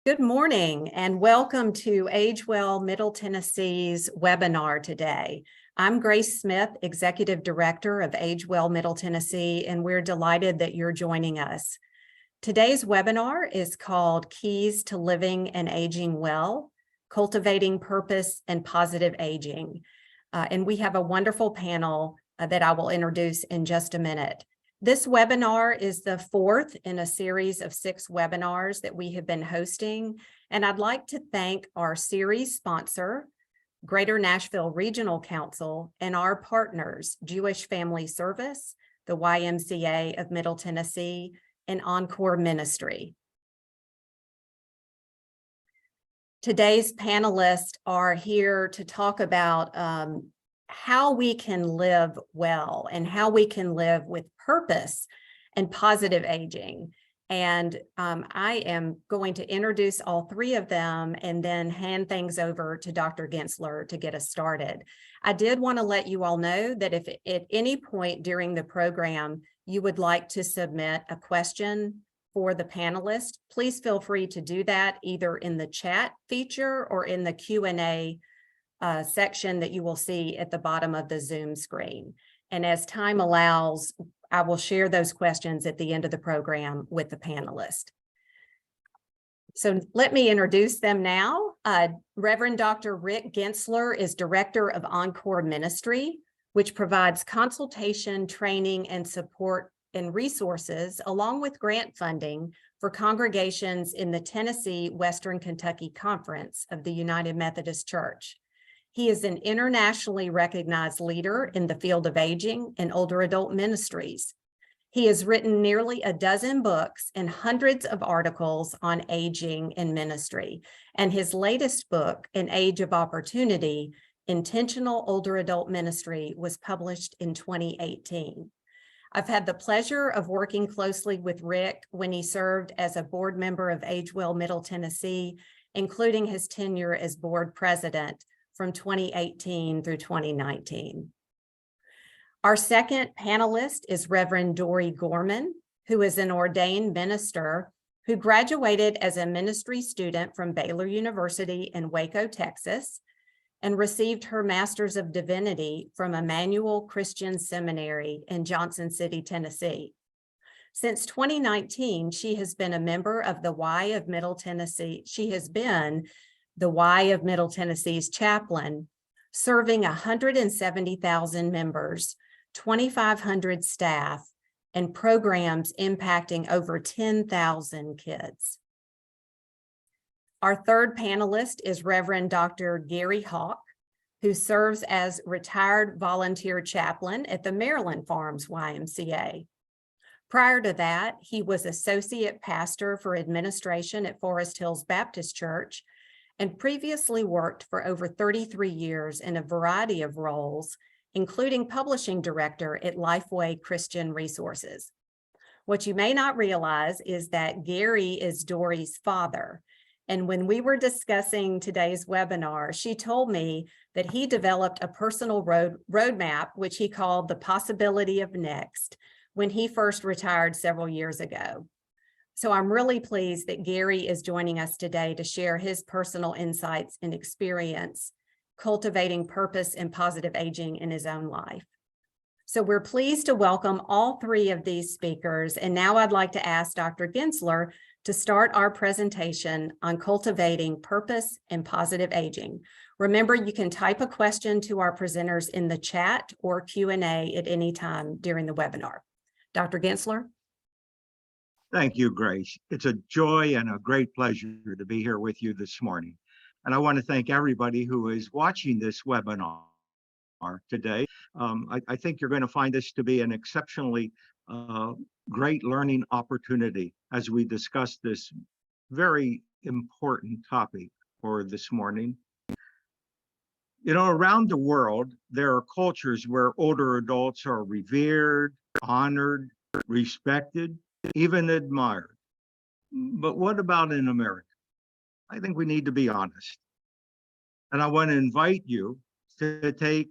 Good morning and welcome to Age Well Middle Tennessee's webinar today. I'm Grace Smith, Executive Director of Age Well Middle Tennessee, and we're delighted that you're joining us. Today's webinar is called Keys to Living and Aging Well, Cultivating Purpose and Positive Aging. And we have a wonderful panel that I will introduce in just a minute. This webinar is the fourth in a series of 6 webinars that we have been hosting, and I'd like to thank our series sponsor, Greater Nashville Regional Council, and our partners, Jewish Family Service, the YMCA of Middle Tennessee, and ENCORE Ministry. Today's panelists are here to talk about how we can live well and how we can live with purpose and positive aging. And I am going to introduce all 3 of them and then hand things over to Dr. Gentzler to get us started. I did want to let you all know that if at any point during the program you would like to submit a question for the panelists, please feel free to do that either in the chat feature or in the Q&A section that you will see at the bottom of the Zoom screen. And as time allows, I will share those questions at the end of the program with the panelists. So let me introduce them now. Reverend Dr. Rick Gentzler is Director of ENCORE Ministry, which provides consultation, training, and support and resources, along with grant funding for congregations in the Tennessee Western Kentucky Conference of the United Methodist Church. He is an internationally recognized leader in the field of aging and older adult ministries. He has written nearly a dozen books and hundreds of articles on aging and ministry. And his latest book, An Age of Opportunity, Intentional Older Adult Ministry, was published in 2018. I've had the pleasure of working closely with Rick when he served as a board member of Age Well Middle Tennessee, including his tenure as board president from 2018 through 2019. Our second panelist is Reverend Dori Gorman, who is an ordained minister who graduated as a ministry student from Baylor University in Waco, Texas, and received her Master's of Divinity from Emmanuel Christian Seminary in Johnson City, Tennessee. Since 2019, she has been a member of the Y of Middle Tennessee. She has been the Y of Middle Tennessee's chaplain, serving 170,000 members, 2,500 staff, and programs impacting over 10,000 kids. Our third panelist is Reverend Dr. Gary Hauk, who serves as retired volunteer chaplain at the Maryland Farms YMCA. Prior to that, he was associate pastor for administration at Forest Hills Baptist Church and previously worked for over 33 years in a variety of roles, including publishing director at Lifeway Christian Resources. What you may not realize is that Gary is Dori's father. And when we were discussing today's webinar, she told me that he developed a personal roadmap, which he called the Possibility of Next, when he first retired several years ago. So I'm really pleased that Gary is joining us today to share his personal insights and experience cultivating purpose and positive aging in his own life. So we're pleased to welcome all 3 of these speakers. And now I'd like to ask Dr. Gentzler to start our presentation on cultivating purpose and positive aging. Remember, you can type a question to our presenters in the chat or Q&A at any time during the webinar. Dr. Gentzler? Thank you, Grace. It's a joy and a great pleasure to be here with you this morning. And I want to thank everybody who is watching this webinar today. I think you're going to find this to be an exceptionally great learning opportunity as we discuss this very important topic for this morning. You know, around the world, there are cultures where older adults are revered, honored, respected, even admired. But what about in America? I think we need to be honest. And I want to invite you to take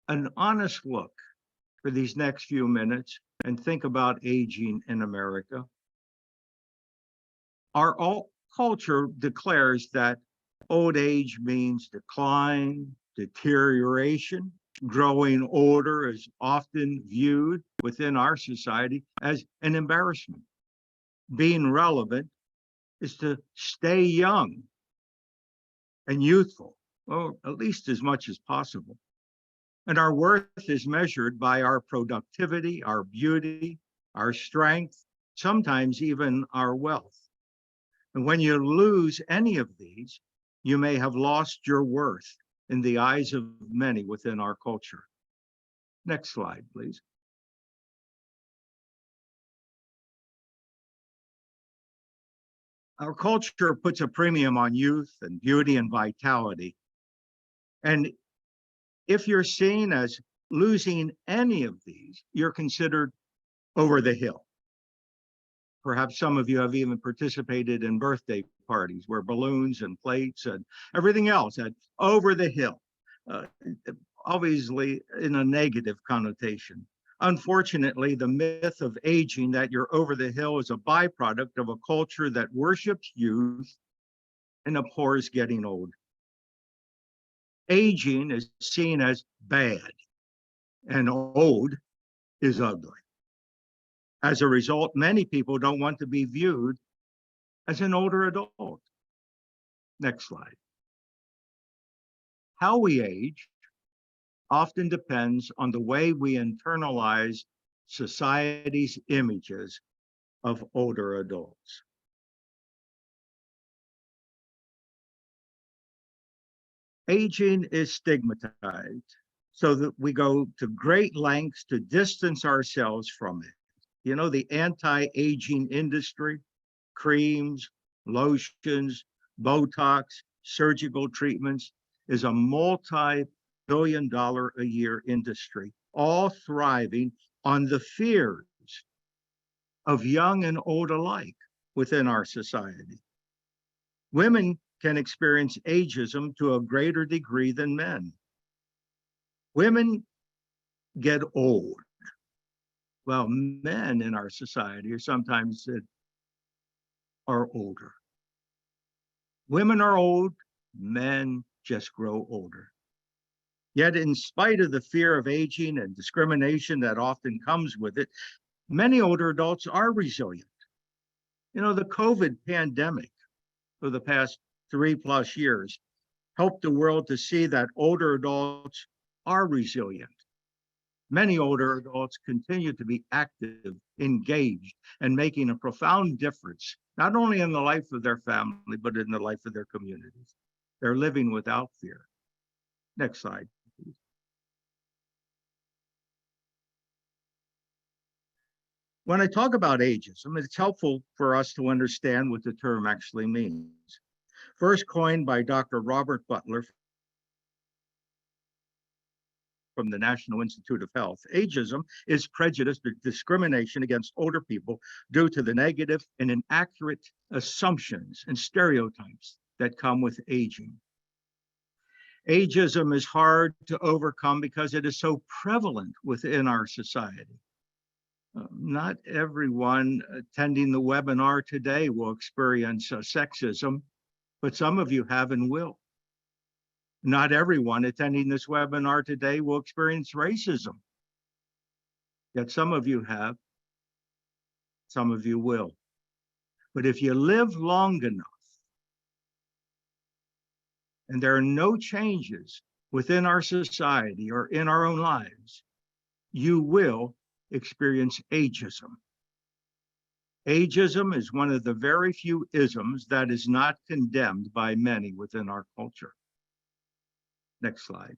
an honest look for these next few minutes and think about aging in America. Are culture declares that old age means decline, deterioration. Growing older is often viewed within our society as an embarrassment. Being relevant is to stay young and youthful, or at least as much as possible. And our worth is measured by our productivity, our beauty, our strength, sometimes even our wealth. And when you lose any of these, you may have lost your worth in the eyes of many within our culture. Next slide, please. Our culture puts a premium on youth and beauty and vitality. And if you're seen as losing any of these, you're considered over the hill. Perhaps some of you have even participated in birthday parties where balloons and plates and everything else had over the hill, obviously in a negative connotation. Unfortunately, the myth of aging, that you're over the hill, is a byproduct of a culture that worships youth and abhors getting old. Aging is seen as bad, and old is ugly. As a result, many people don't want to be viewed as an older adult. Next slide. How we age often depends on the way we internalize society's images of older adults. Aging is stigmatized, so that we go to great lengths to distance ourselves from it. You know, the anti-aging industry, creams, lotions, Botox, surgical treatments, is a multi-billion-dollar a year industry, all thriving on the fears of young and old alike within our society. Women can experience ageism to a greater degree than men. Women get old. Well, men in our society are sometimes said are older. Women are old, men just grow older. Yet, in spite of the fear of aging and discrimination that often comes with it, many older adults are resilient. You know, the COVID pandemic for the past 3+ years helped the world to see that older adults are resilient. Many older adults continue to be active, engaged, and making a profound difference, not only in the life of their family, but in the life of their communities. They're living without fear. Next slide, please. When I talk about ageism, it's helpful for us to understand what the term actually means. First coined by Dr. Robert Butler from the National Institute of Health, ageism is prejudice or discrimination against older people due to the negative and inaccurate assumptions and stereotypes that come with aging. Ageism is hard to overcome because it is so prevalent within our society. Not everyone attending the webinar today will experience sexism, but some of you have and will. Not everyone attending this webinar today will experience racism, yet some of you have, some of you will. But if you live long enough and there are no changes within our society or in our own lives, you will experience ageism. Ageism is one of the very few isms that is not condemned by many within our culture. Next slide.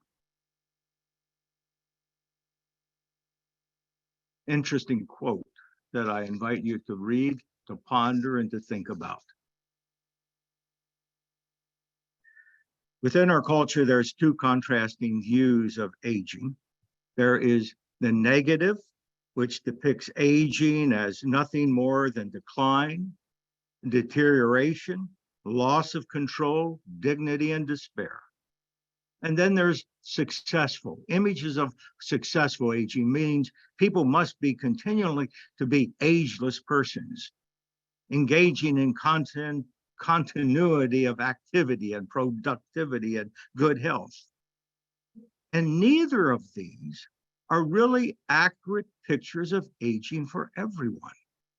Interesting quote that I invite you to read, to ponder, and to think about. Within our culture, there's two contrasting views of aging. There is the negative, which depicts aging as nothing more than decline, deterioration, loss of control, dignity, and despair. And then there's successful. Images of successful aging means people must be continually to be ageless persons, engaging in continuity of activity and productivity and good health. And neither of these are really accurate pictures of aging for everyone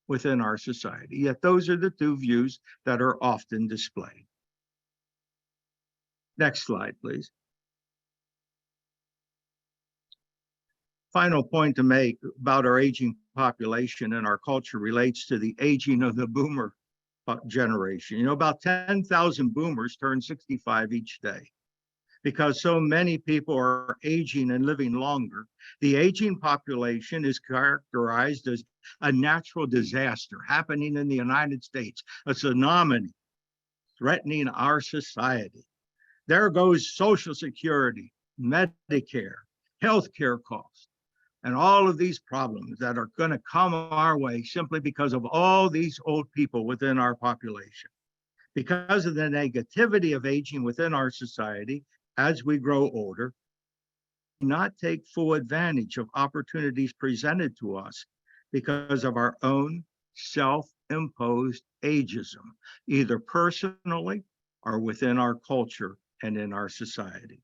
within our society, yet those are the two views that are often displayed. Next slide, please. Final point to make about our aging population and our culture relates to the aging of the boomer generation. You know, about 10,000 boomers turn 65 each day. Because so many people are aging and living longer, the aging population is characterized as a natural disaster happening in the United States, a tsunami threatening our society. There goes Social Security, Medicare, healthcare costs, and all of these problems that are going to come our way simply because of all these old people within our population. Because of the negativity of aging within our society, as we grow older, not take full advantage of opportunities presented to us because of our own self-imposed ageism, either personally or within our culture and in our society.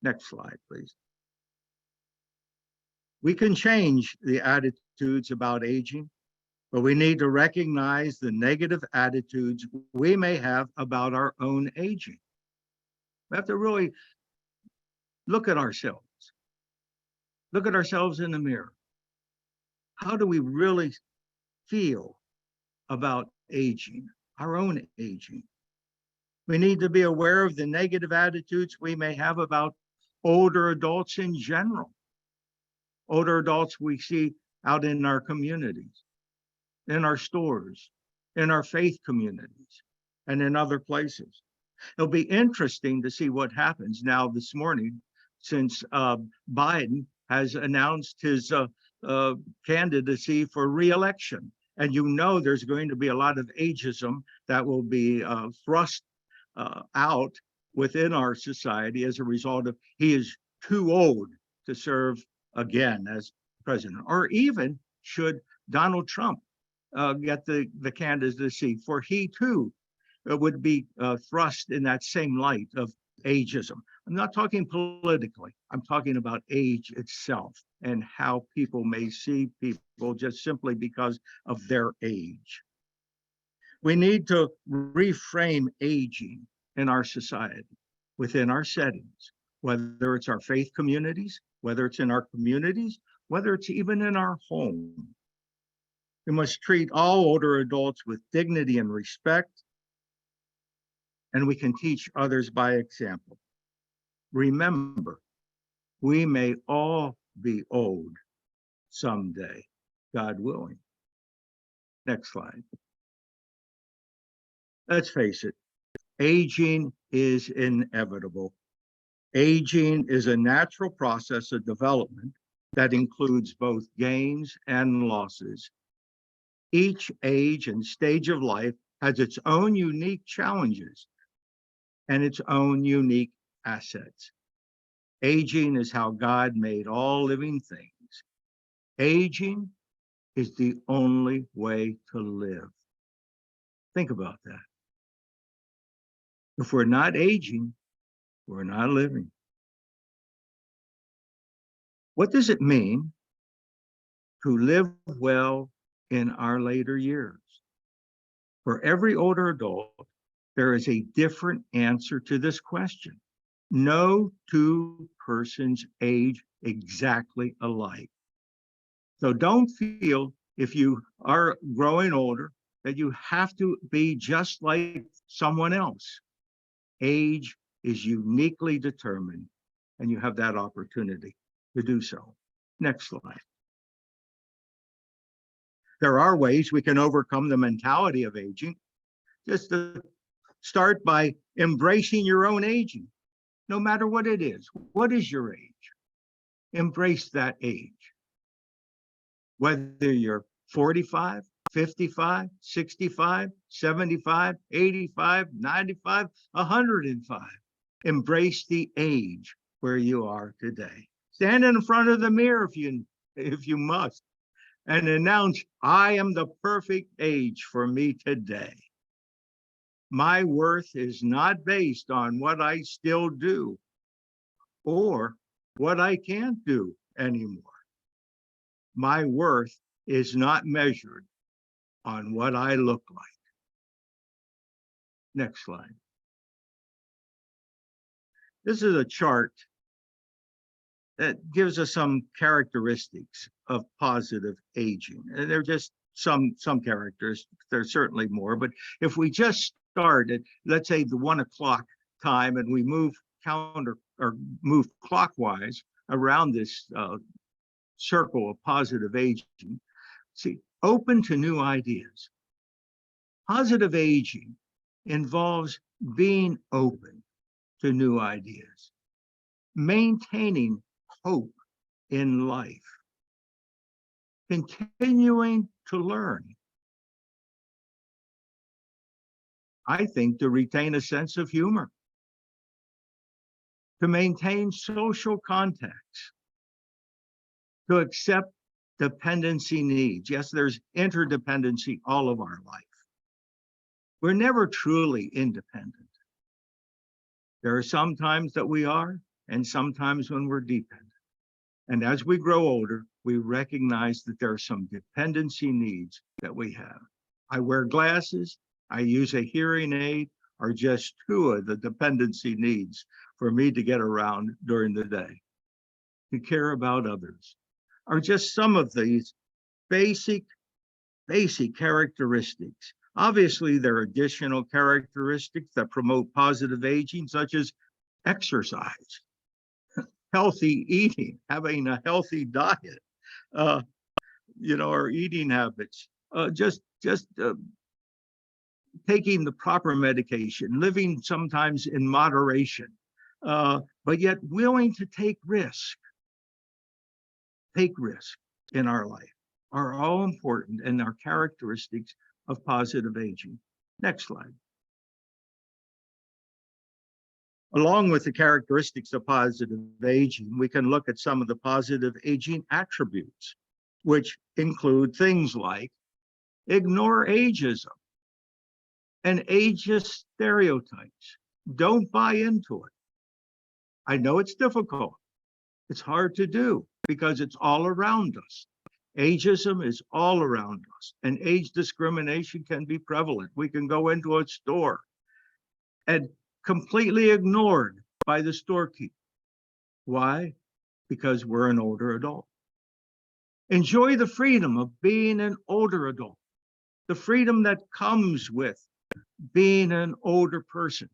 Next slide, please. We can change the attitudes about aging, but we need to recognize the negative attitudes we may have about our own aging. We have to really look at ourselves. Look at ourselves in the mirror. How do we really feel about aging, our own aging? We need to be aware of the negative attitudes we may have about older adults in general. Older adults we see out in our communities, in our stores, in our faith communities, and in other places. It'll be interesting to see what happens now this morning, since Biden has announced his candidacy for re-election. And you know there's going to be a lot of ageism that will be thrust out within our society as a result of he is too old to serve again as president. Or even should Donald Trump get the candidacy, for he too would be thrust in that same light of ageism. I'm not talking politically. I'm talking about age itself and how people may see people just simply because of their age. We need to reframe aging in our society, within our settings, whether it's our faith communities, whether it's in our communities, whether it's even in our home. We must treat all older adults with dignity and respect, and we can teach others by example. Remember, we may all be old someday, God willing. Next slide. Let's face it, aging is inevitable. Aging is a natural process of development that includes both gains and losses. Each age and stage of life has its own unique challenges and its own unique assets. Aging is how God made all living things. Aging is the only way to live. Think about that. If we're not aging, we're not living. What does it mean to live well in our later years? For every older adult, there is a different answer to this question. No two persons age exactly alike. So don't feel, if you are growing older, that you have to be just like someone else. Age is uniquely determined, and you have that opportunity to do so. Next slide. There are ways we can overcome the mentality of aging. Just to start by embracing your own aging, no matter what it is. What is your age? Embrace that age. Whether you're 45, 55, 65, 75, 85, 95, 105. Embrace the age where you are today. Stand in front of the mirror if you must, and announce, I am the perfect age for me today. My worth is not based on what I still do or what I can't do anymore. My worth is not measured on what I look like. Next slide. This is a chart that gives us some characteristics of positive aging. And they're just some characteristics. There's certainly more, but if we just start at, let's say, the 1 o'clock time, and we move clockwise around this circle of positive aging, see, open to new ideas. Positive aging involves being open to new ideas, maintaining hope in life, continuing to learn. I think to retain a sense of humor, to maintain social contacts, to accept dependency needs. Yes, there's interdependency all of our life. We're never truly independent. There are some times that we are, and sometimes when we're dependent. And as we grow older, we recognize that there are some dependency needs that we have. I wear glasses, I use a hearing aid, are just two of the dependency needs for me to get around during the day. To care about others are just some of these basic characteristics. Obviously, there are additional characteristics that promote positive aging, such as exercise, healthy eating, having a healthy diet, our eating habits, just taking the proper medication, living sometimes in moderation, but yet willing to take risk in our life are all important and are characteristics of positive aging. Next slide. Along with the characteristics of positive aging, we can look at some of the positive aging attributes, which include things like ignore ageism and ageist stereotypes. Don't buy into it. I know it's difficult. It's hard to do because it's all around us. Ageism is all around us, and age discrimination can be prevalent. We can go into a store and completely ignored by the storekeeper. Why? Because we're an older adult. Enjoy the freedom of being an older adult, the freedom that comes with being an older person.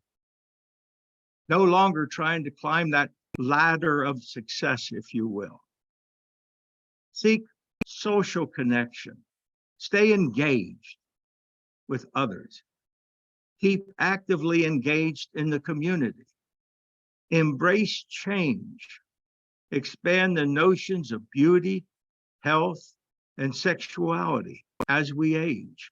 No longer trying to climb that ladder of success, if you will. Seek social connection. Stay engaged with others. Keep actively engaged in the community. Embrace change. Expand the notions of beauty, health, and sexuality as we age.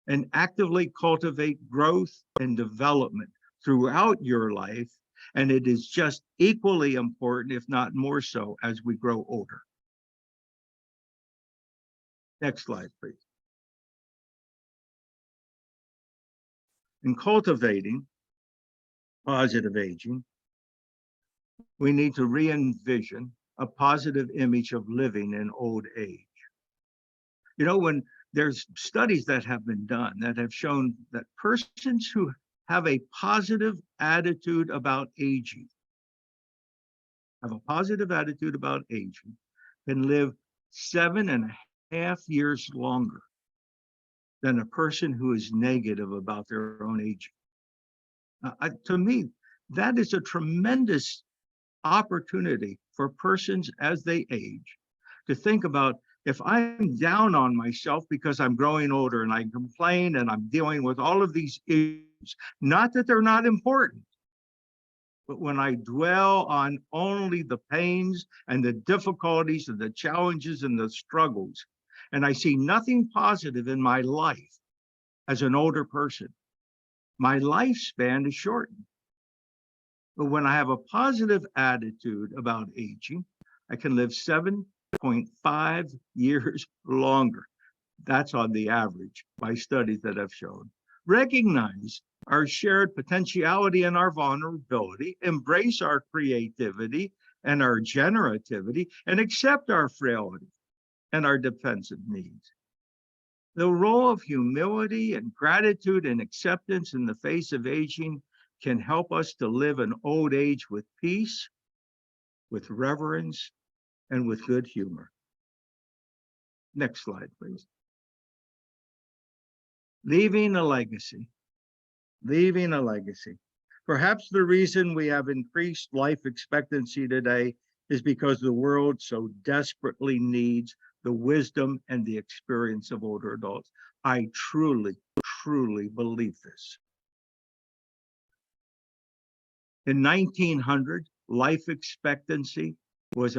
And actively cultivate growth and development throughout your life. And it is just equally important, if not more so, as we grow older. Next slide, please. In cultivating positive aging, we need to re-envision a positive image of living in old age. You know, when there's studies that have been done that have shown that persons who have a positive attitude about aging, can live 7.5 years longer than a person who is negative about their own aging. To me, that is a tremendous opportunity for persons as they age to think about, if I'm down on myself because I'm growing older and I complain and I'm dealing with all of these issues, not that they're not important, but when I dwell on only the pains and the difficulties and the challenges and the struggles, and I see nothing positive in my life as an older person, my lifespan is shortened. But when I have a positive attitude about aging, I can live 7.5 years longer. That's on the average by studies that have shown. recognize our shared potentiality and our vulnerability, embrace our creativity and our generativity, and accept our frailty and our defensive needs. The role of humility and gratitude and acceptance in the face of aging can help us to live an old age with peace, with reverence, and with good humor. Next slide, please. Leaving a legacy. Leaving a legacy. Perhaps the reason we have increased life expectancy today is because the world so desperately needs the wisdom and the experience of older adults. I truly, truly believe this. In 1900, life expectancy was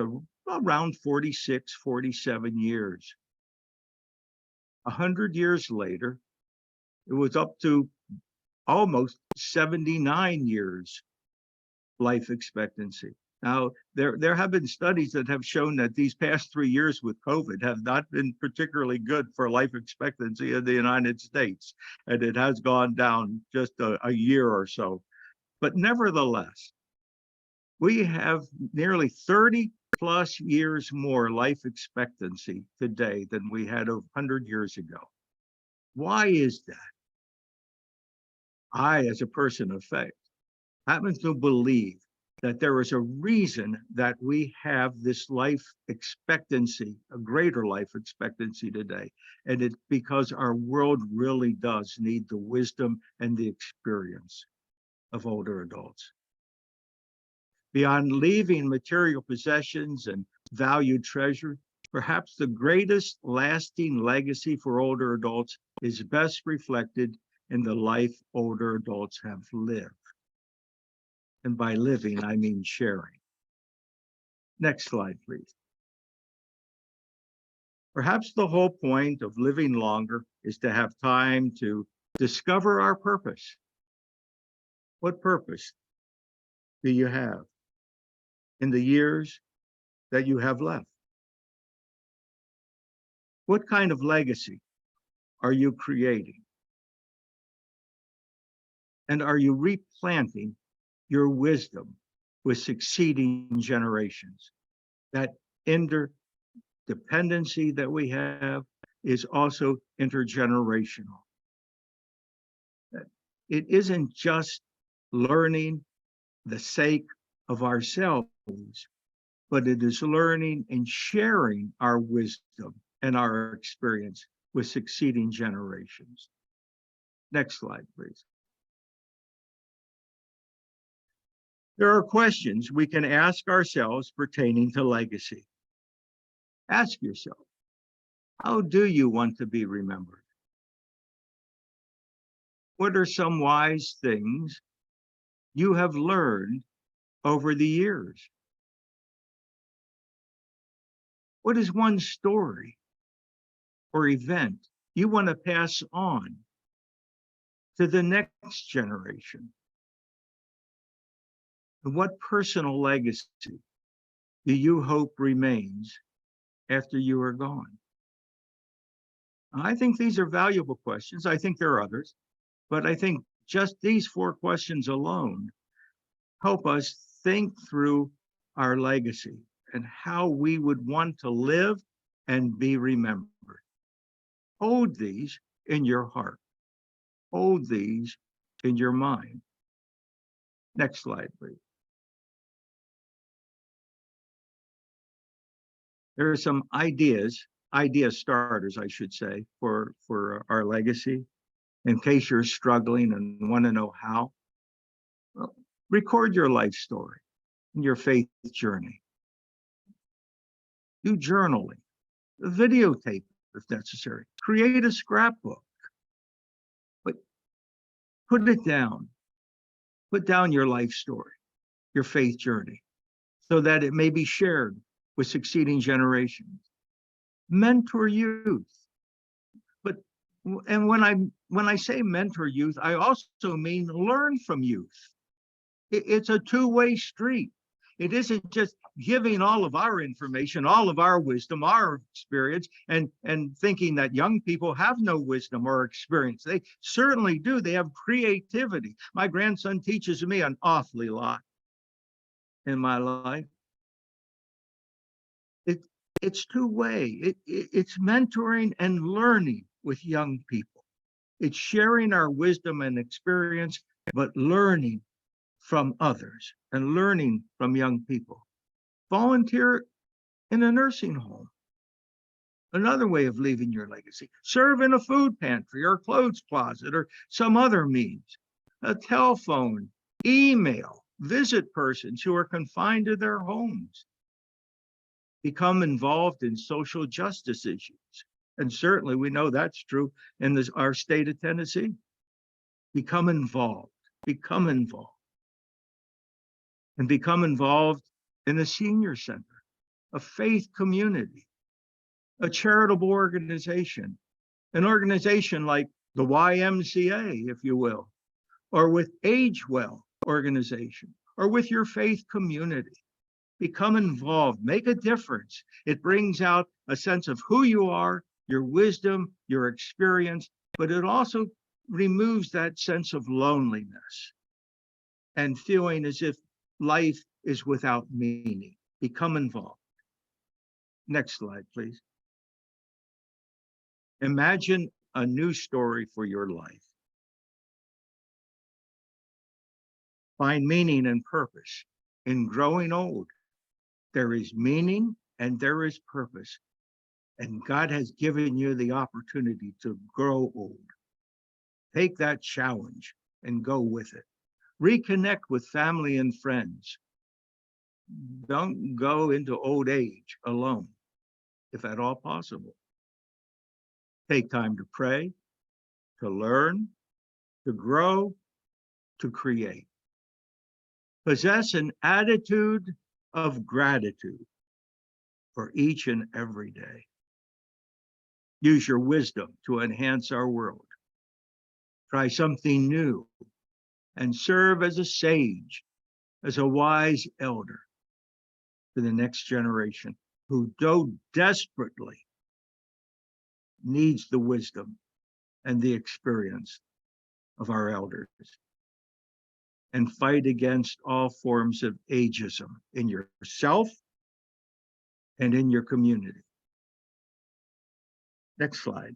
around 46, 47 years. 100 years later, it was up to almost 79 years life expectancy. Now, there have been studies that have shown that these past 3 years with COVID have not been particularly good for life expectancy in the United States, and it has gone down just a year or so. But nevertheless, we have nearly 30 plus years more life expectancy today than we had 100 years ago. Why is that? I, as a person of faith, happen to believe that there is a reason that we have this life expectancy, a greater life expectancy today. And it's because our world really does need the wisdom and the experience of older adults. Beyond leaving material possessions and valued treasure, perhaps the greatest lasting legacy for older adults is best reflected in the life older adults have lived. And by living, I mean sharing. Next slide, please. Perhaps the whole point of living longer is to have time to discover our purpose. What purpose do you have in the years that you have left? What kind of legacy are you creating? And are you replanting your wisdom with succeeding generations? That interdependency that we have is also intergenerational. It isn't just learning the sake of ourselves, but it is learning and sharing our wisdom and our experience with succeeding generations. Next slide, please. There are questions we can ask ourselves pertaining to legacy. Ask yourself, how do you want to be remembered? What are some wise things you have learned over the years? What is one story or event you want to pass on to the next generation? And what personal legacy do you hope remains after you are gone? I think these are valuable questions. I think there are others, but I think just these 4 questions alone help us think through our legacy and how we would want to live and be remembered. Hold these in your heart. Hold these in your mind. Next slide, please. There are some idea starters, I should say, for our legacy. In case you're struggling and want to know how, well, record your life story and your faith journey. Do journaling, videotape if necessary. Create a scrapbook, but put it down. Put down your life story, your faith journey, so that it may be shared with succeeding generations. Mentor youth. And when I say mentor youth, I also mean learn from youth. It's a two-way street. It isn't just giving all of our information, all of our wisdom, our experience, and thinking that young people have no wisdom or experience. They certainly do. They have creativity. My grandson teaches me an awfully lot in my life. It's two-way. It's mentoring and learning with young people. It's sharing our wisdom and experience, but learning from others and learning from young people. Volunteer in a nursing home. Another way of leaving your legacy. Serve in a food pantry or clothes closet or some other means. A telephone, email, visit persons who are confined to their homes. Become involved in social justice issues. And certainly we know that's true in our state of Tennessee. Become involved, become involved. And become involved in a senior center, a faith community, a charitable organization, an organization like the YMCA, if you will, or with Age Well organization, or with your faith community. Become involved, make a difference. It brings out a sense of who you are, your wisdom, your experience, but it also removes that sense of loneliness and feeling as if life is without meaning. Become involved. Next slide, please. Imagine a new story for your life. Find meaning and purpose in growing old. There is meaning and there is purpose. And God has given you the opportunity to grow old. Take that challenge and go with it. Reconnect with family and friends. Don't go into old age alone, if at all possible. Take time to pray, to learn, to grow, to create. Possess an attitude of gratitude for each and every day. Use your wisdom to enhance our world. Try something new and serve as a sage, as a wise elder to the next generation who so desperately needs the wisdom and the experience of our elders. And fight against all forms of ageism in yourself and in your community. Next slide.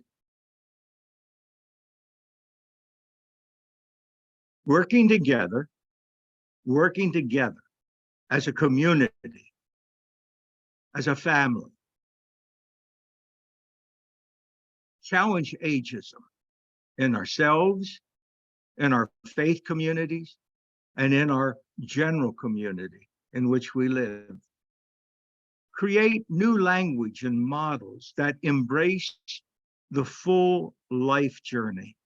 Working together as a community, as a family. Challenge ageism in ourselves, in our faith communities, and in our general community in which we live. Create new language and models that embrace the full life journey.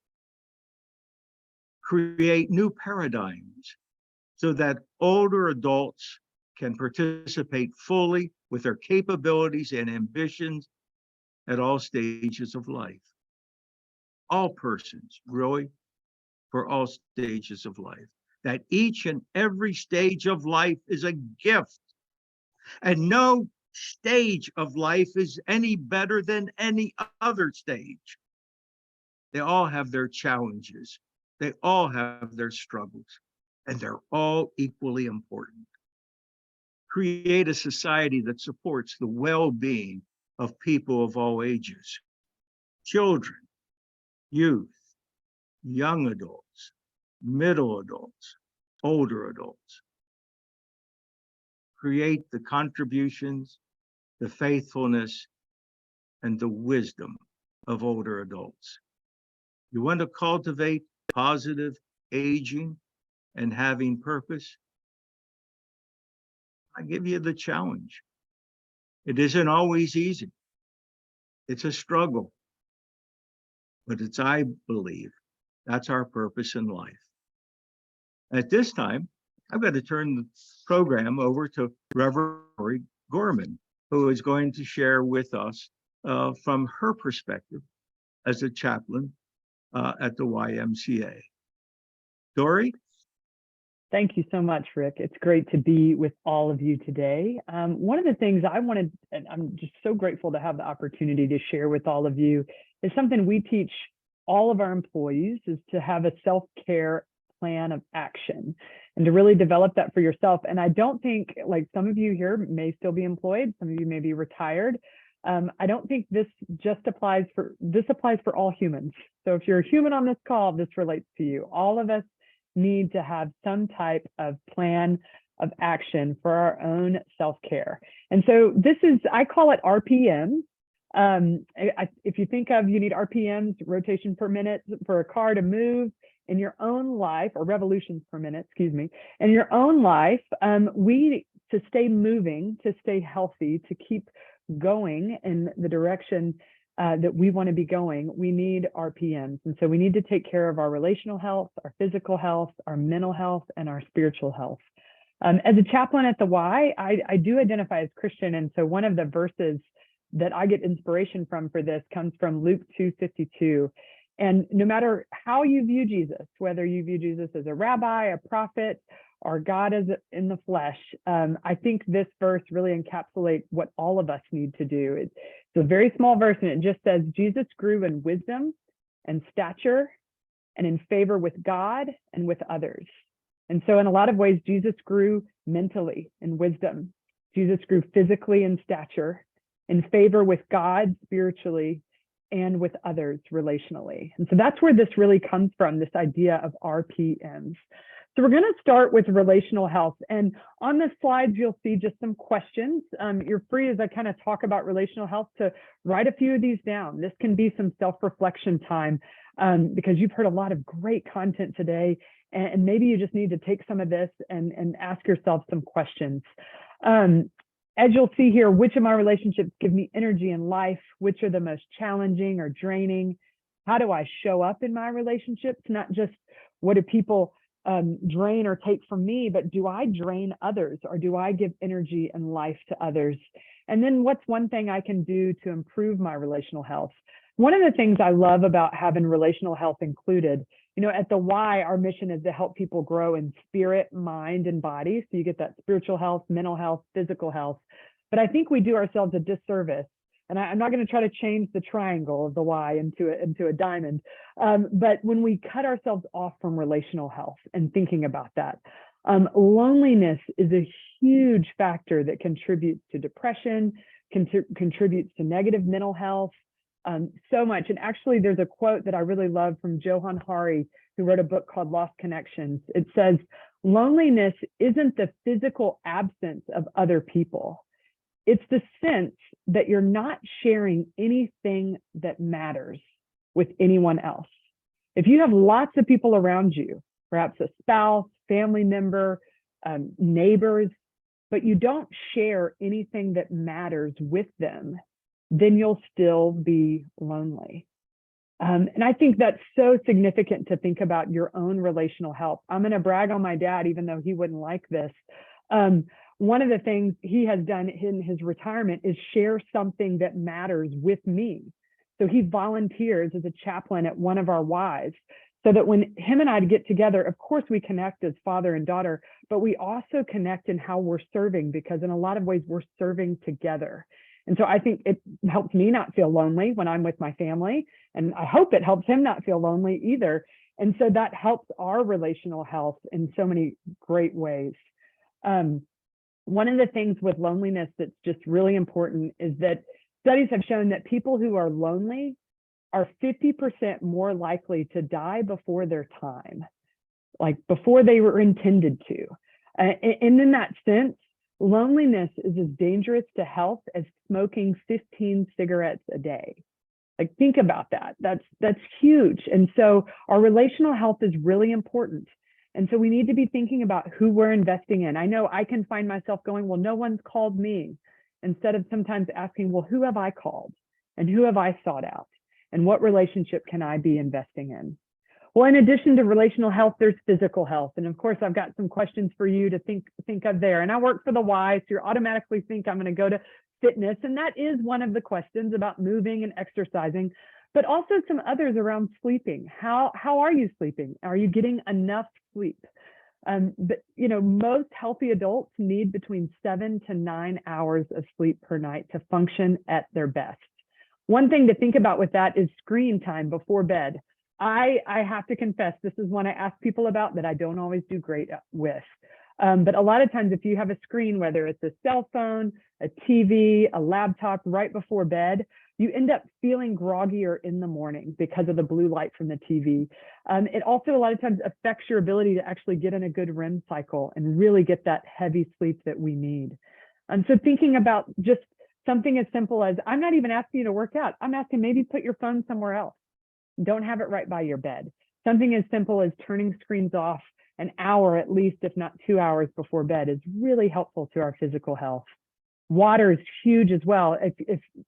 Create new paradigms so that older adults can participate fully with their capabilities and ambitions at all stages of life. All persons, really, for all stages of life. That each and every stage of life is a gift. And no stage of life is any better than any other stage. They all have their challenges. They all have their struggles. And they're all equally important. Create a society that supports the well-being of people of all ages. Children, youth, young adults, middle adults, older adults. Create the contributions, the faithfulness, and the wisdom of older adults. You want to cultivate positive aging and having purpose? I give you the challenge. It isn't always easy. It's a struggle. But it's, I believe, that's our purpose in life. At this time, I've got to turn the program over to Reverend Dori Gorman, who is going to share with us from her perspective as a chaplain at the YMCA. Dori? Thank you so much, Rick. It's great to be with all of you today. One of the things I wanted, and I'm just so grateful to have the opportunity to share with all of you, is something we teach all of our employees, is to have a self-care plan of action and to really develop that for yourself. And I don't think, like, some of you here may still be employed, some of you may be retired. I don't think this applies for all humans. So if you're a human on this call, this relates to you. All of us need to have some type of plan of action for our own self-care. And so this is, I call it RPM. If you think of, you need RPMs, rotation per minute, for a car to move in your own life, or revolutions per minute, excuse me, in your own life, to stay moving, to stay healthy, to keep going in the direction that we want to be going, we need RPMs. And so we need to take care of our relational health, our physical health, our mental health, and our spiritual health. As a chaplain at the Y, I do identify as Christian. And so one of the verses that I get inspiration from for this comes from Luke 2:52. And no matter how you view Jesus, whether you view Jesus as a rabbi, a prophet, or God as in the flesh, I think this verse really encapsulates what all of us need to do. It's a very small verse, and it just says, Jesus grew in wisdom and stature and in favor with God and with others. And so in a lot of ways, Jesus grew mentally in wisdom. Jesus grew physically in stature, in favor with God spiritually, and with others relationally. And so that's where this really comes from, this idea of RPMs. So we're going to start with relational health. And on the slides, you'll see just some questions. You're free, as I kind of talk about relational health, to write a few of these down. This can be some self-reflection time, because you've heard a lot of great content today. And maybe you just need to take some of this and ask yourself some questions. As you'll see here, which of my relationships give me energy in life? Which are the most challenging or draining? How do I show up in my relationships? Not just what do people drain or take from me, but do I drain others, or do I give energy and life to others? And then what's one thing I can do to improve my relational health? One of the things I love about having relational health included, at the Y, our mission is to help people grow in spirit, mind, and body. So you get that spiritual health, mental health, physical health. But I think we do ourselves a disservice. And I'm not going to try to change the triangle of the Y into a diamond. But when we cut ourselves off from relational health and thinking about that, loneliness is a huge factor that contributes to depression, contributes to negative mental health, so much. And actually, there's a quote that I really love from Johann Hari, who wrote a book called Lost Connections. It says, loneliness isn't the physical absence of other people. It's the sense that you're not sharing anything that matters with anyone else. If you have lots of people around you, perhaps a spouse, family member, neighbors, but you don't share anything that matters with them, then you'll still be lonely. And I think that's so significant to think about your own relational health. I'm going to brag on my dad, even though he wouldn't like this. One of the things he has done in his retirement is share something that matters with me. So he volunteers as a chaplain at one of our Ys, so that when him and I get together, of course, we connect as father and daughter, but we also connect in how we're serving, because in a lot of ways, we're serving together. And so I think it helps me not feel lonely when I'm with my family. And I hope it helps him not feel lonely either. And so that helps our relational health in so many great ways. One of the things with loneliness that's just really important is that studies have shown that people who are lonely are 50% more likely to die before their time, like before they were intended to. And in that sense, loneliness is as dangerous to health as smoking 15 cigarettes a day. Like, think about that. That's huge. And so our relational health is really important. And so we need to be thinking about who we're investing in. I know I can find myself going, well, no one's called me, instead of sometimes asking, well, who have I called and who have I sought out? And what relationship can I be investing in? Well, in addition to relational health, there's physical health. And of course, I've got some questions for you to think of there. And I work for the Y, so you automatically think I'm going to go to fitness. And that is one of the questions about moving and exercising, but also some others around sleeping. How are you sleeping? Are you getting enough sleep? But most healthy adults need between 7 to 9 hours of sleep per night to function at their best. One thing to think about with that is screen time before bed. I have to confess, this is one I ask people about that I don't always do great with. But a lot of times if you have a screen, whether it's a cell phone, a TV, a laptop right before bed, you end up feeling groggier in the morning because of the blue light from the TV. It also a lot of times affects your ability to actually get in a good REM cycle and really get that heavy sleep that we need. So thinking about just something as simple as, I'm not even asking you to work out. I'm asking maybe put your phone somewhere else. Don't have it right by your bed. Something as simple as turning screens off an hour at least, if not 2 hours before bed, is really helpful to our physical health. Water is huge as well.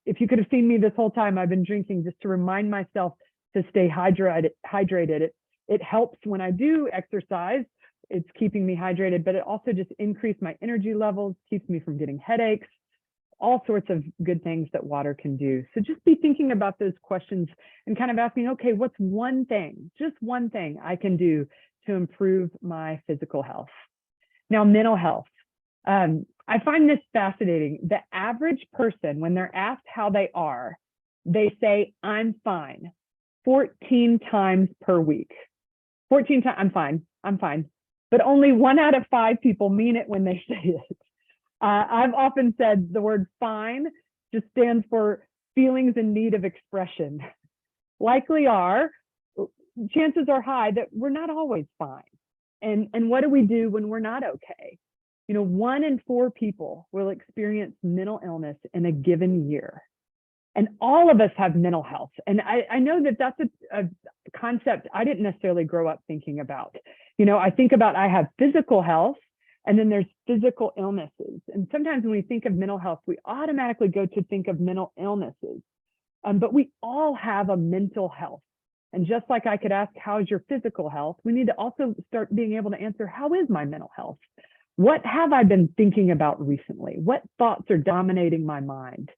If you could have seen me this whole time, I've been drinking just to remind myself to stay hydrated. It helps when I do exercise. It's keeping me hydrated, but it also just increased my energy levels, keeps me from getting headaches, all sorts of good things that water can do. So just be thinking about those questions and kind of asking, okay, what's one thing, just one thing I can do to improve my physical health? Now, mental health. I find this fascinating. The average person, when they're asked how they are, they say, I'm fine, 14 times per week. 14 times, I'm fine. But only 1 out of 5 people mean it when they say it. I've often said the word fine just stands for feelings in need of expression. Likely are, chances are high that we're not always fine. And what do we do when we're not okay? 1 in 4 people will experience mental illness in a given year. And all of us have mental health. And I know that that's a concept I didn't necessarily grow up thinking about. I think about I have physical health, and then there's physical illnesses. And sometimes when we think of mental health, we automatically go to think of mental illnesses. But we all have a mental health. And just like I could ask, how's your physical health? We need to also start being able to answer, how is my mental health? What have I been thinking about recently? What thoughts are dominating my mind?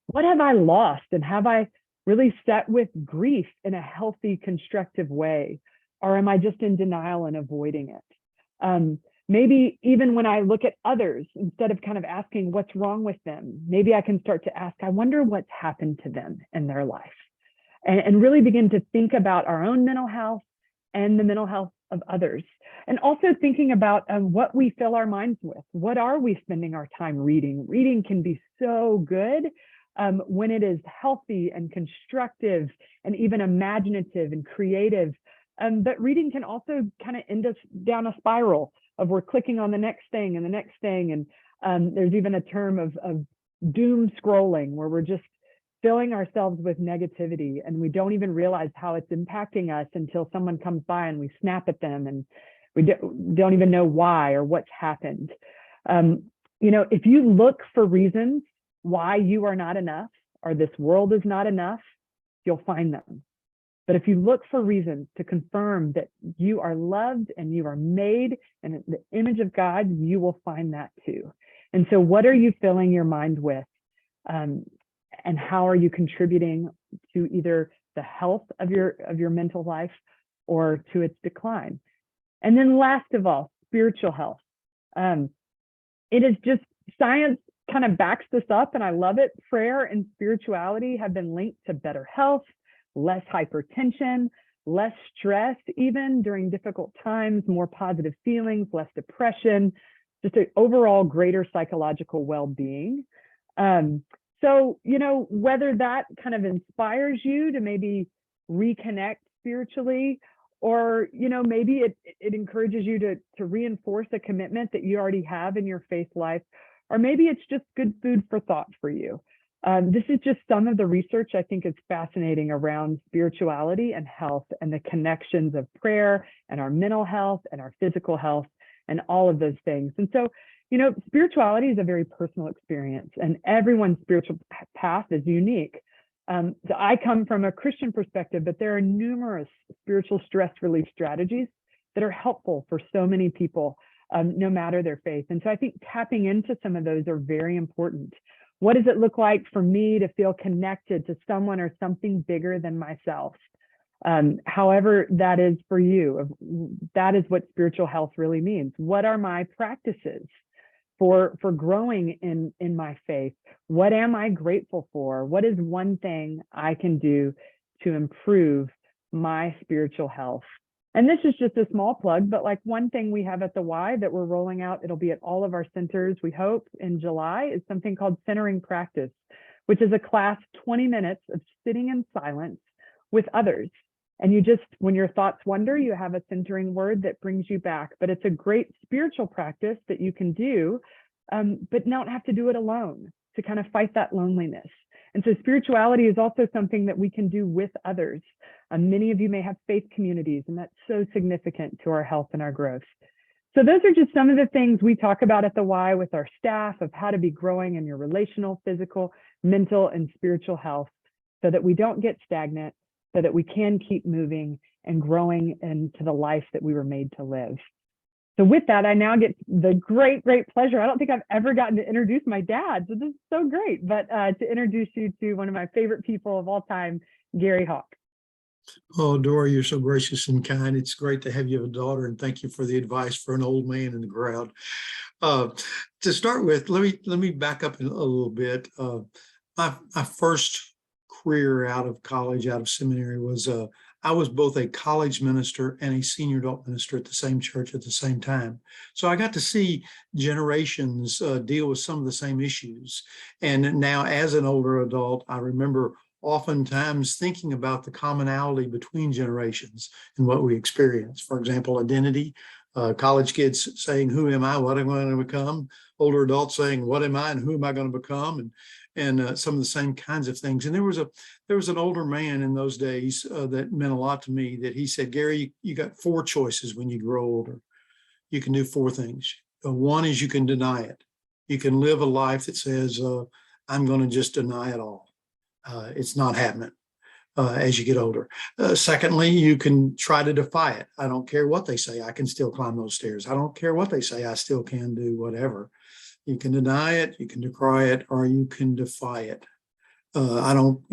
What have I lost? And have I really sat with grief in a healthy, constructive way? Or am I just in denial and avoiding it? Maybe even when I look at others, instead of kind of asking what's wrong with them, maybe I can start to ask, I wonder what's happened to them in their life. And really begin to think about our own mental health and the mental health of others. And also thinking about what we fill our minds with. What are we spending our time reading? Reading can be so good when it is healthy and constructive and even imaginative and creative. But reading can also kind of end us down a spiral of we're clicking on the next thing and the next thing. And there's even a term of doom scrolling, where we're just filling ourselves with negativity and we don't even realize how it's impacting us until someone comes by and we snap at them and we don't even know why or what's happened. If you look for reasons why you are not enough or this world is not enough, you'll find them. But if you look for reasons to confirm that you are loved and you are made in the image of God, you will find that too. And so what are you filling your mind with? And how are you contributing to either the health of your mental life or to its decline? And then last of all, spiritual health. It is just, science kind of backs this up, and I love it. Prayer and spirituality have been linked to better health, less hypertension, less stress even during difficult times, more positive feelings, less depression, just an overall greater psychological well-being. So, whether that kind of inspires you to maybe reconnect spiritually, or, maybe it encourages you to reinforce a commitment that you already have in your faith life, or maybe it's just good food for thought for you. This is just some of the research I think is fascinating around spirituality and health and the connections of prayer and our mental health and our physical health and all of those things. And so, spirituality is a very personal experience, and everyone's spiritual path is unique. So I come from a Christian perspective, but there are numerous spiritual stress relief strategies that are helpful for so many people, no matter their faith. And so I think tapping into some of those are very important. What does it look like for me to feel connected to someone or something bigger than myself? However that is for you. That is what spiritual health really means. What are my practices for growing in my faith? What am I grateful for? What is one thing I can do to improve my spiritual health? And this is just a small plug, but like one thing we have at the Y that we're rolling out, it'll be at all of our centers, we hope, in July, is something called Centering Practice, which is a class, 20 minutes of sitting in silence with others. And you just, when your thoughts wander, you have a centering word that brings you back. But it's a great spiritual practice that you can do, but don't have to do it alone, to kind of fight that loneliness. And so spirituality is also something that we can do with others. Many of you may have faith communities, and that's so significant to our health and our growth. So those are just some of the things we talk about at the Y with our staff of how to be growing in your relational, physical, mental, and spiritual health so that we don't get stagnant, so that we can keep moving and growing into the life that we were made to live. So with that, I now get the great pleasure. I don't think I've ever gotten to introduce my dad, so this is so great, but to introduce you to one of my favorite people of all time, Gary Hauk. Oh, Dori, you're so gracious and kind. It's great to have you have a daughter, and thank you for the advice for an old man in the crowd. To start with, let me back up a little bit. My first career out of college, out of seminary, was I was both a college minister and a senior adult minister at the same church at the same time. So I got to see generations deal with some of the same issues. And now, as an older adult, I remember oftentimes thinking about the commonality between generations and what we experience. For example, identity, college kids saying, who am I, what am I going to become? Older adults saying, what am I and who am I going to become? And some of the same kinds of things. And there was an older man in those days that meant a lot to me, that he said, Gary, you got 4 choices when you grow older. You can do 4 things. One is you can deny it. You can live a life that says, I'm going to just deny it all. It's not happening as you get older. Secondly, you can try to defy it. I don't care what they say. I can still climb those stairs. I don't care what they say. I still can do whatever. You can deny it, you can decry it, or you can defy it. I don't,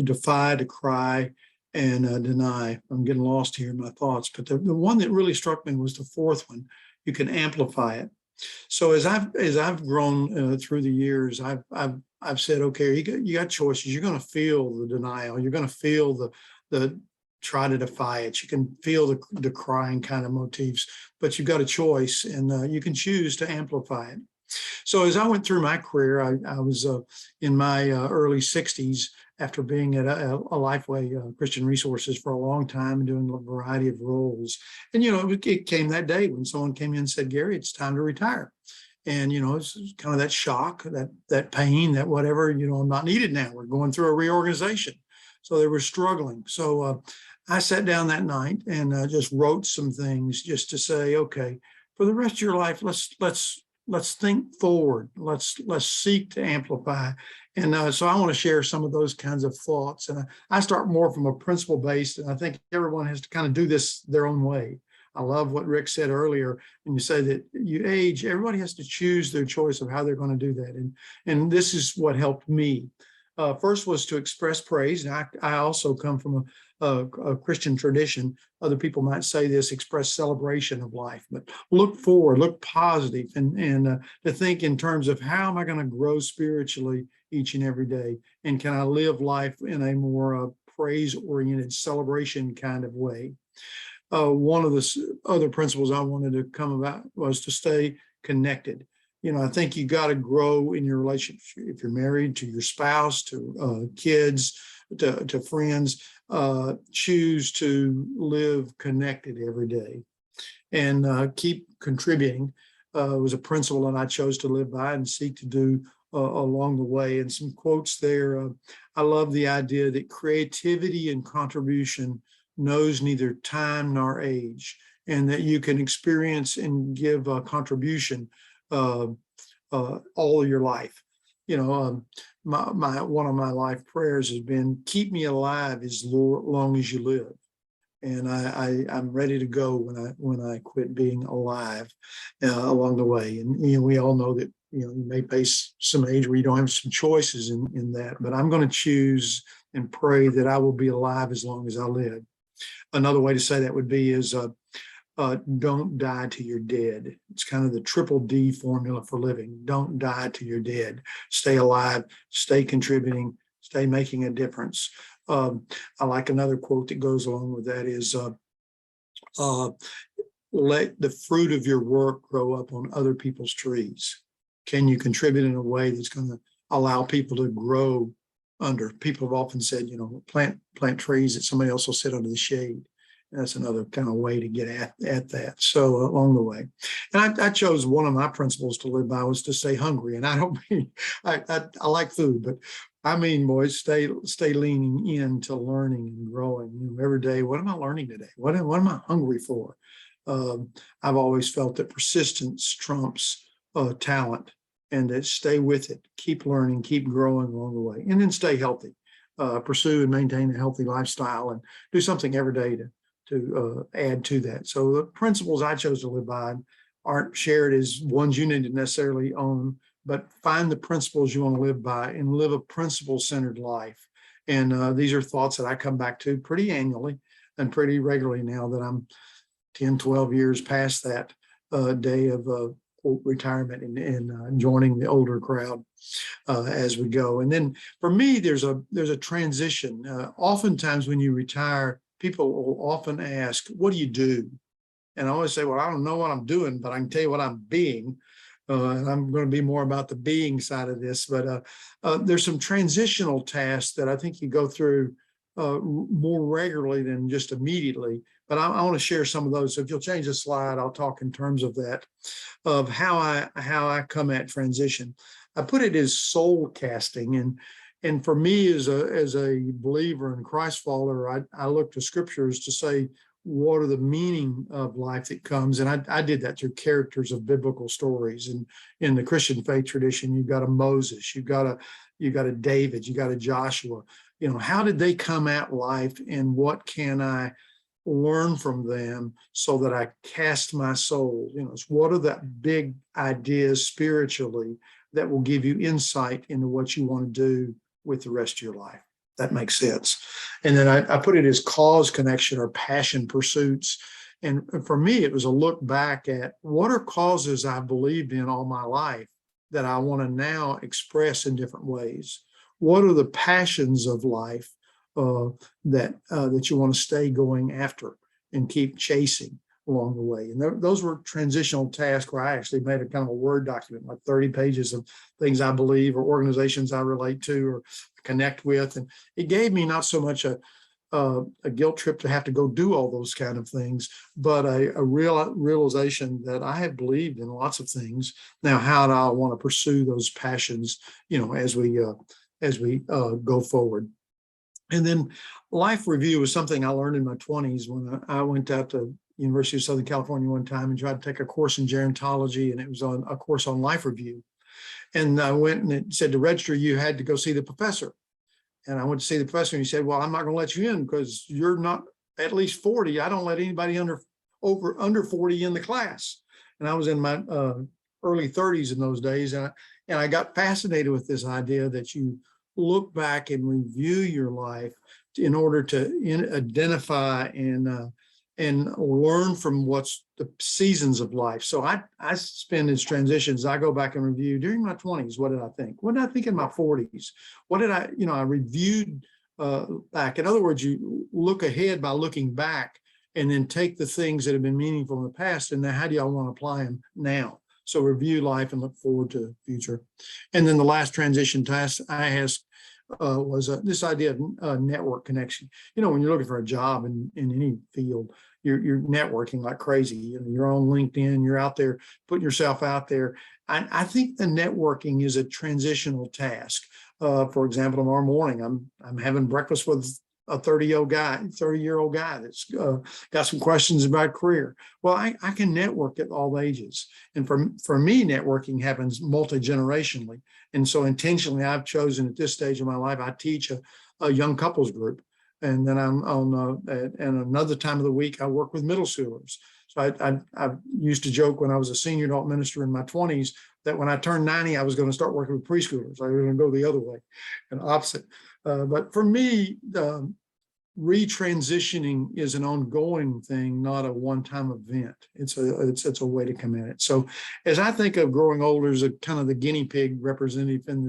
defy, decry, and deny. I'm getting lost here in my thoughts. But the one that really struck me was the 4th one. You can amplify it. So as I've grown through the years, I've said, okay, you got choices. You're going to feel the denial. You're going to feel the try to defy it. You can feel the decrying kind of motifs, but you've got a choice, and you can choose to amplify it. So as I went through my career, I was in my early 60s after being at a Lifeway Christian Resources for a long time and doing a variety of roles. And, it came that day when someone came in and said, Gary, it's time to retire. And, it's kind of that shock, that pain, that whatever, I'm not needed now. We're going through a reorganization. So they were struggling. So I sat down that night and just wrote some things just to say, okay, for the rest of your life, let's think forward. Let's seek to amplify. And so I want to share some of those kinds of thoughts. And I start more from a principle based, and I think everyone has to kind of do this their own way. I love what Rick said earlier when you say that you age, everybody has to choose their choice of how they're going to do that. And this is what helped me. First was to express praise. And I also come from a Christian tradition. Other people might say this, express celebration of life, but look forward, look positive, and to think in terms of how am I going to grow spiritually each and every day? And can I live life in a more praise-oriented celebration kind of way? One of the other principles I wanted to come about was to stay connected. I think you got to grow in your relationship. If you're married, to your spouse, to kids, to friends, choose to live connected every day and keep contributing. Was a principle that I chose to live by and seek to do along the way. And some quotes there. I love the idea that creativity and contribution knows neither time nor age, and that you can experience and give a contribution all of your life. One of my life prayers has been, keep me alive as long as you live. And I'm ready to go when I quit being alive along the way. And we all know that you may face some age where you don't have some choices in that, but I'm going to choose and pray that I will be alive as long as I live. Another way to say that would be is don't die till you're dead. It's kind of the triple D formula for living. Don't die till you're dead. Stay alive, stay contributing, stay making a difference. I like another quote that goes along with that is, let the fruit of your work grow up on other people's trees. Can you contribute in a way that's going to allow people to grow under? People have often said, plant trees that somebody else will sit under the shade. And that's another kind of way to get at that. So along the way, and I chose one of my principles to live by was to stay hungry. And I don't mean I like food, but I mean, boys, stay leaning into learning and growing. Every day, what am I learning today? What am I hungry for? I've always felt that persistence trumps talent, and that stay with it, keep learning, keep growing along the way, and then stay healthy. Pursue and maintain a healthy lifestyle, and do something every day to add to that. So the principles I chose to live by aren't shared as ones you need to necessarily own, but find the principles you want to live by and live a principle-centered life. And these are thoughts that I come back to pretty annually and pretty regularly now that I'm 10, 12 years past that day of retirement and joining the older crowd as we go. And then for me, there's a transition. Oftentimes when you retire, people will often ask, what do you do? And I always say, well, I don't know what I'm doing, but I can tell you what I'm being. And I'm going to be more about the being side of this, but there's some transitional tasks that I think you go through more regularly than just immediately. But I want to share some of those. So if you'll change the slide, I'll talk in terms of that, of how I come at transition. I put it as soul casting, and for me as a believer and Christ follower, I look to scriptures to say, what are the meaning of life that comes? And I did that through characters of biblical stories. And in the Christian faith tradition, you've got a Moses, you've got a David, you got a Joshua. How did they come at life, and what can I learn from them so that I cast my soul? What are the big ideas spiritually that will give you insight into what you want to do with the rest of your life? That makes sense. And then I put it as cause connection or passion pursuits. And for me, it was a look back at what are causes I've believed in all my life that I want to now express in different ways. What are the passions of life that you want to stay going after and keep chasing along the way? And those were transitional tasks where I actually made a kind of a Word document, like 30 pages of things I believe or organizations I relate to or connect with. And it gave me not so much a guilt trip to have to go do all those kind of things, but a realization that I have believed in lots of things. Now, how do I want to pursue those passions, as we go forward? And then life review was something I learned in my 20s when I went out to University of Southern California one time and tried to take a course in gerontology, and it was on a course on life review. And I went, and it said to register, you had to go see the professor. And I went to see the professor, and he said, well, I'm not going to let you in because you're not at least 40. I don't let anybody under 40 in the class. And I was in my early 30s in those days. And I got fascinated with this idea that you look back and review your life in order to identify and learn from what's the seasons of life. So I spend as transitions, I go back and review during my 20s. What did I think? What did I think in my 40s? What did I reviewed back. In other words, you look ahead by looking back and then take the things that have been meaningful in the past, and then how do y'all want to apply them now? So review life and look forward to the future. And then the last transition task I asked was this idea of network connection. When you're looking for a job in any field, you're networking like crazy. You're on LinkedIn, you're out there putting yourself out there. I think the networking is a transitional task. For example, tomorrow morning, I'm having breakfast with a 30-year-old guy that's got some questions about career. Well, I can network at all ages. And for me, networking happens multi-generationally. And so intentionally, I've chosen at this stage of my life, I teach a young couples group. And then I'm on, and another time of the week, I work with middle schoolers. So I used to joke when I was a senior adult minister in my 20s that when I turned 90, I was going to start working with preschoolers. I was going to go the other way and opposite. But for me, retransitioning is an ongoing thing, not a one-time event. It's a way to come at it. So as I think of growing older as a kind of the guinea pig representative in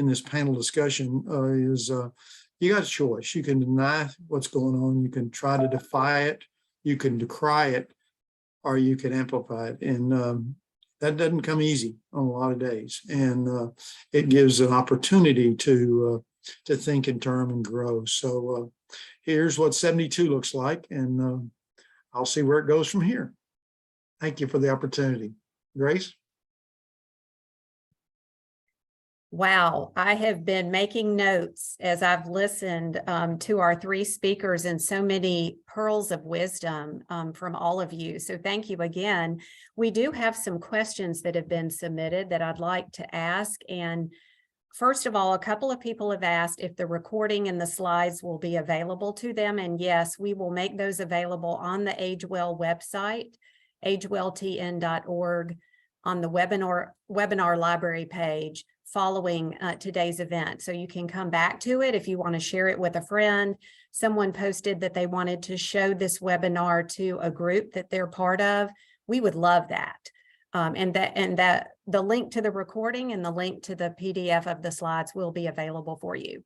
this panel discussion, you got a choice. You can deny what's going on, you can try to defy it, you can decry it, or you can amplify it. And that doesn't come easy on a lot of days. And it gives an opportunity to think in term and grow. So here's what 72 looks like, and I'll see where it goes from here. Thank you for the opportunity. Grace? Wow, I have been making notes as I've listened to our three speakers, and so many pearls of wisdom from all of you. So thank you again. We do have some questions that have been submitted that I'd like to ask. And first of all, a couple of people have asked if the recording and the slides will be available to them. And yes, we will make those available on the AgeWell website, agewelltn.org, on the webinar library page following today's event. So you can come back to it if you want to share it with a friend. Someone posted that they wanted to show this webinar to a group that they're part of. We would love that. And that the link to the recording and the link to the PDF of the slides will be available for you.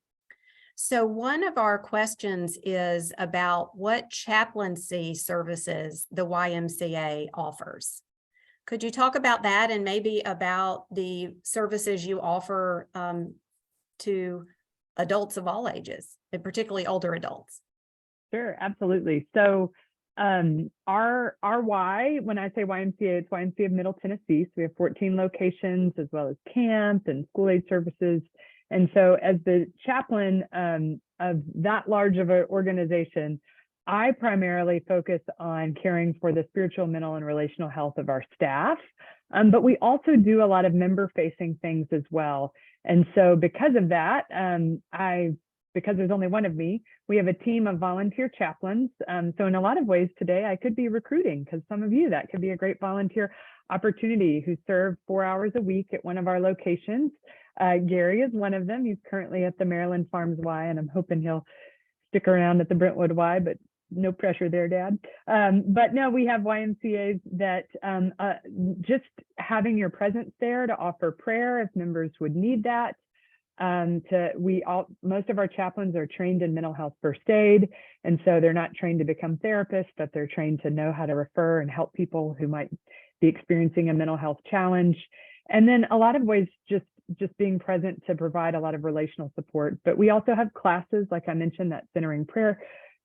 So one of our questions is about what chaplaincy services the YMCA offers. Could you talk about that and maybe about the services you offer to adults of all ages, and particularly older adults? Sure, absolutely. So our Y, when I say YMCA, it's YMCA of Middle Tennessee. So we have 14 locations, as well as camp and school aid services. And so as the chaplain of that large of an organization, I primarily focus on caring for the spiritual, mental, and relational health of our staff. But we also do a lot of member-facing things as well. And so because of that, because there's only one of me, we have a team of volunteer chaplains. So in a lot of ways today, I could be recruiting, because some of you, that could be a great volunteer opportunity, who serve 4 hours a week at one of our locations. Gary is one of them. He's currently at the Maryland Farms Y, and I'm hoping he'll stick around at the Brentwood Y, but no pressure there, Dad. But no, we have YMCAs that just having your presence there to offer prayer if members would need that. Most of our chaplains are trained in mental health first aid, and so they're not trained to become therapists, but they're trained to know how to refer and help people who might be experiencing a mental health challenge. And then a lot of ways just being present to provide a lot of relational support. But we also have classes, like I mentioned, that centering prayer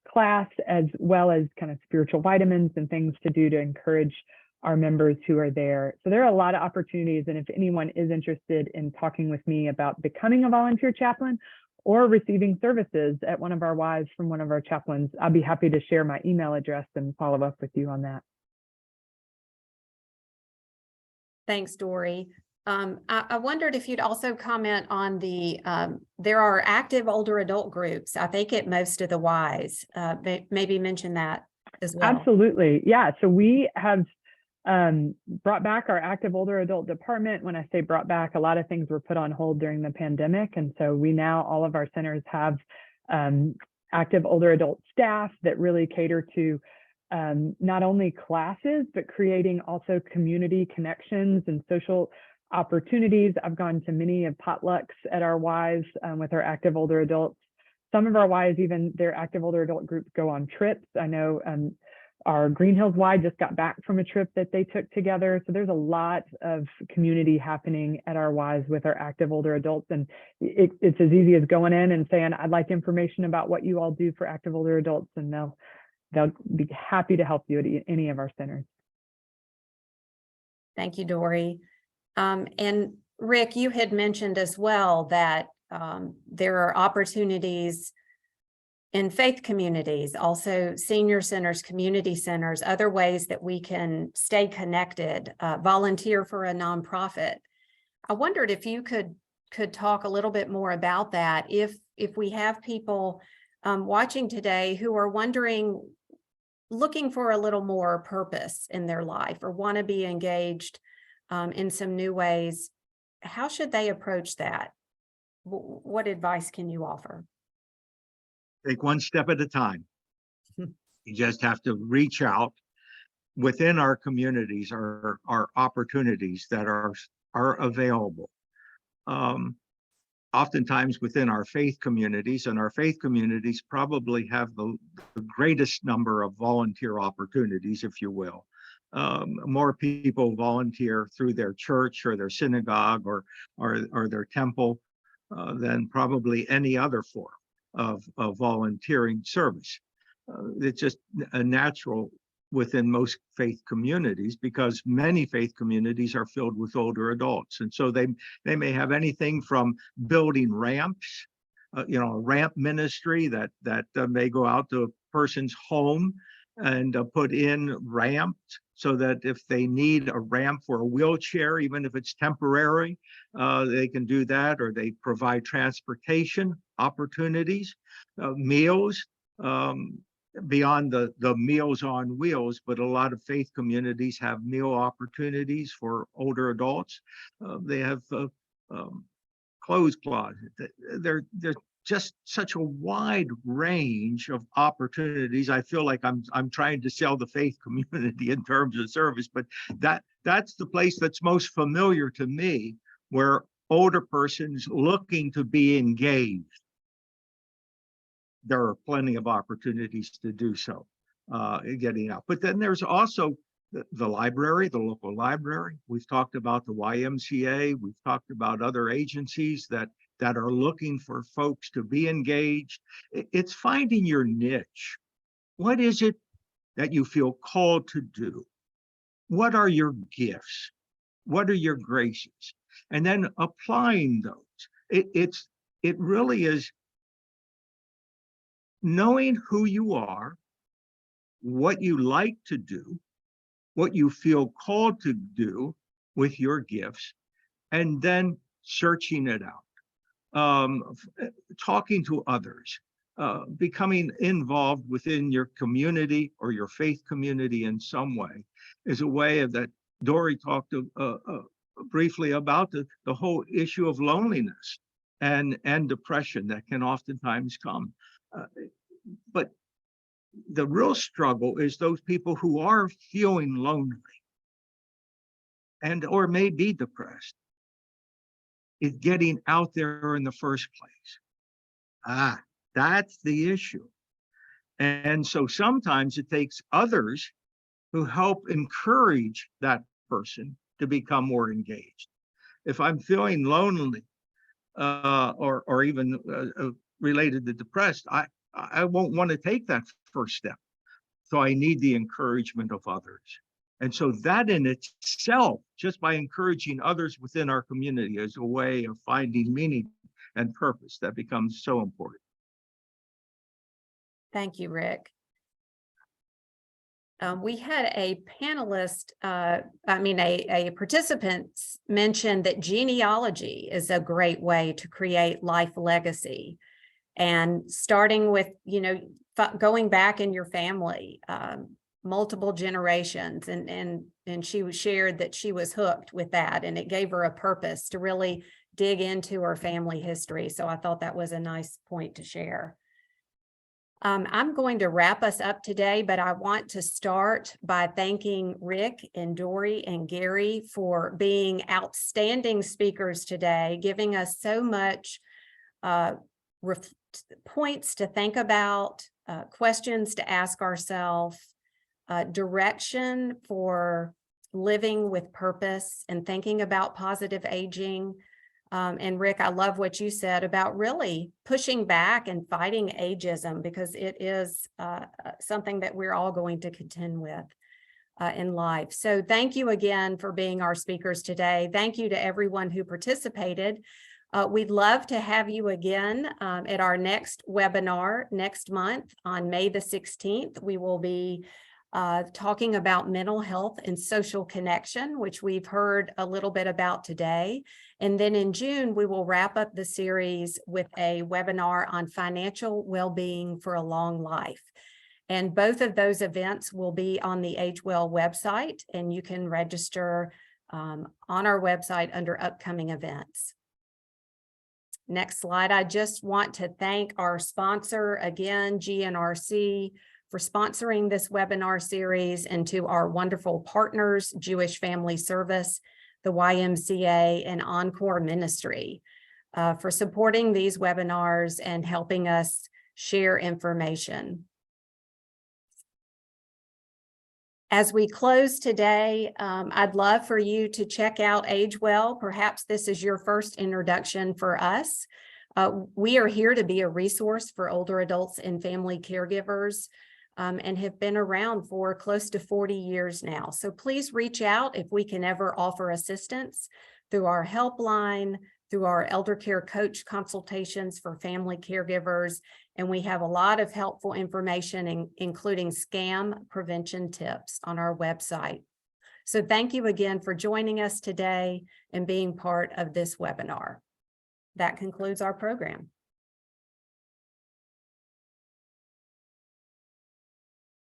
class, as well as kind of spiritual vitamins and things to do to encourage our members who are there. So there are a lot of opportunities. And if anyone is interested in talking with me about becoming a volunteer chaplain or receiving services at one of our Ys from one of our chaplains, I'll be happy to share my email address and follow up with you on that. Thanks, Dori. I wondered if you'd also comment on the, there are active older adult groups, I think at most of the Ys, maybe mention that as well. Absolutely. Yeah. So we have brought back our active older adult department. When I say brought back, a lot of things were put on hold during the pandemic. And so we now, all of our centers have active older adult staff that really cater to not only classes, but creating also community connections and social opportunities. I've gone to many of potlucks at our Ys with our active older adults. Some of our Ys, even their active older adult groups, go on trips. I know our Green Hills Y just got back from a trip that they took together. So there's a lot of community happening at our Ys with our active older adults. And it's as easy as going in and saying, I'd like information about what you all do for active older adults. And they'll be happy to help you at any of our centers. Thank you, Dori. And Rick, you had mentioned as well that there are opportunities in faith communities, also senior centers, community centers, other ways that we can stay connected, volunteer for a nonprofit. I wondered if you could talk a little bit more about that. If we have people watching today who are wondering, looking for a little more purpose in their life or want to be engaged in some new ways, how should they approach that? What advice can you offer? Take one step at a time. You just have to reach out. Within our communities are opportunities that are available. Oftentimes within our faith communities, and our faith communities probably have the greatest number of volunteer opportunities, if you will. More people volunteer through their church or their synagogue or their temple than probably any other form of volunteering service. It's just a natural within most faith communities, because many faith communities are filled with older adults. And so they may have anything from building ramps, a ramp ministry that may go out to a person's home and put in ramps so that if they need a ramp for a wheelchair, even if it's temporary, they can do that, or they provide transportation opportunities, meals, beyond the Meals on Wheels, but a lot of faith communities have meal opportunities for older adults. They have clothes closet. They're just such a wide range of opportunities. I feel like I'm trying to sell the faith community in terms of service, but that's the place that's most familiar to me, where older persons looking to be engaged. There are plenty of opportunities to do so, getting out. But then there's also the library, the local library. We've talked about the YMCA. We've talked about other agencies that are looking for folks to be engaged. It's finding your niche. What is it that you feel called to do? What are your gifts? What are your graces? And then applying those. It really is knowing who you are, what you like to do, what you feel called to do with your gifts, and then searching it out, talking to others, becoming involved within your community or your faith community in some way is a way of that. Dori talked briefly about the whole issue of loneliness and depression that can oftentimes come. But the real struggle is those people who are feeling lonely and or may be depressed, is getting out there in the first place. That's the issue. And so sometimes it takes others who help encourage that person to become more engaged. If I'm feeling lonely or even related to depressed, I won't want to take that first step. So I need the encouragement of others. And so that in itself, just by encouraging others within our community, is a way of finding meaning and purpose that becomes so important. Thank you, Rick. We had a panelist, a participant mentioned that genealogy is a great way to create life legacy. And starting with, going back in your family, multiple generations, and she shared that she was hooked with that, and it gave her a purpose to really dig into her family history. So I thought that was a nice point to share. I'm going to wrap us up today, but I want to start by thanking Rick and Dori and Gary for being outstanding speakers today, giving us so much points to think about, questions to ask ourselves, direction for living with purpose and thinking about positive aging. And Rick, I love what you said about really pushing back and fighting ageism, because it is something that we're all going to contend with in life. So thank you again for being our speakers today. Thank you to everyone who participated. We'd love to have you again at our next webinar next month on May the 16th. We will be talking about mental health and social connection, which we've heard a little bit about today. And then in June, we will wrap up the series with a webinar on financial well-being for a long life. And both of those events will be on the Age Well website, and you can register on our website under upcoming events. Next slide. I just want to thank our sponsor again, GNRC, for sponsoring this webinar series, and to our wonderful partners, Jewish Family Service, the YMCA, and ENCORE Ministry, for supporting these webinars and helping us share information. As we close today, I'd love for you to check out Age Well. Perhaps this is your first introduction for us. We are here to be a resource for older adults and family caregivers, and have been around for close to 40 years now. So please reach out if we can ever offer assistance through our helpline, through our elder care coach consultations for family caregivers. And we have a lot of helpful information, including scam prevention tips on our website. So thank you again for joining us today and being part of this webinar. That concludes our program.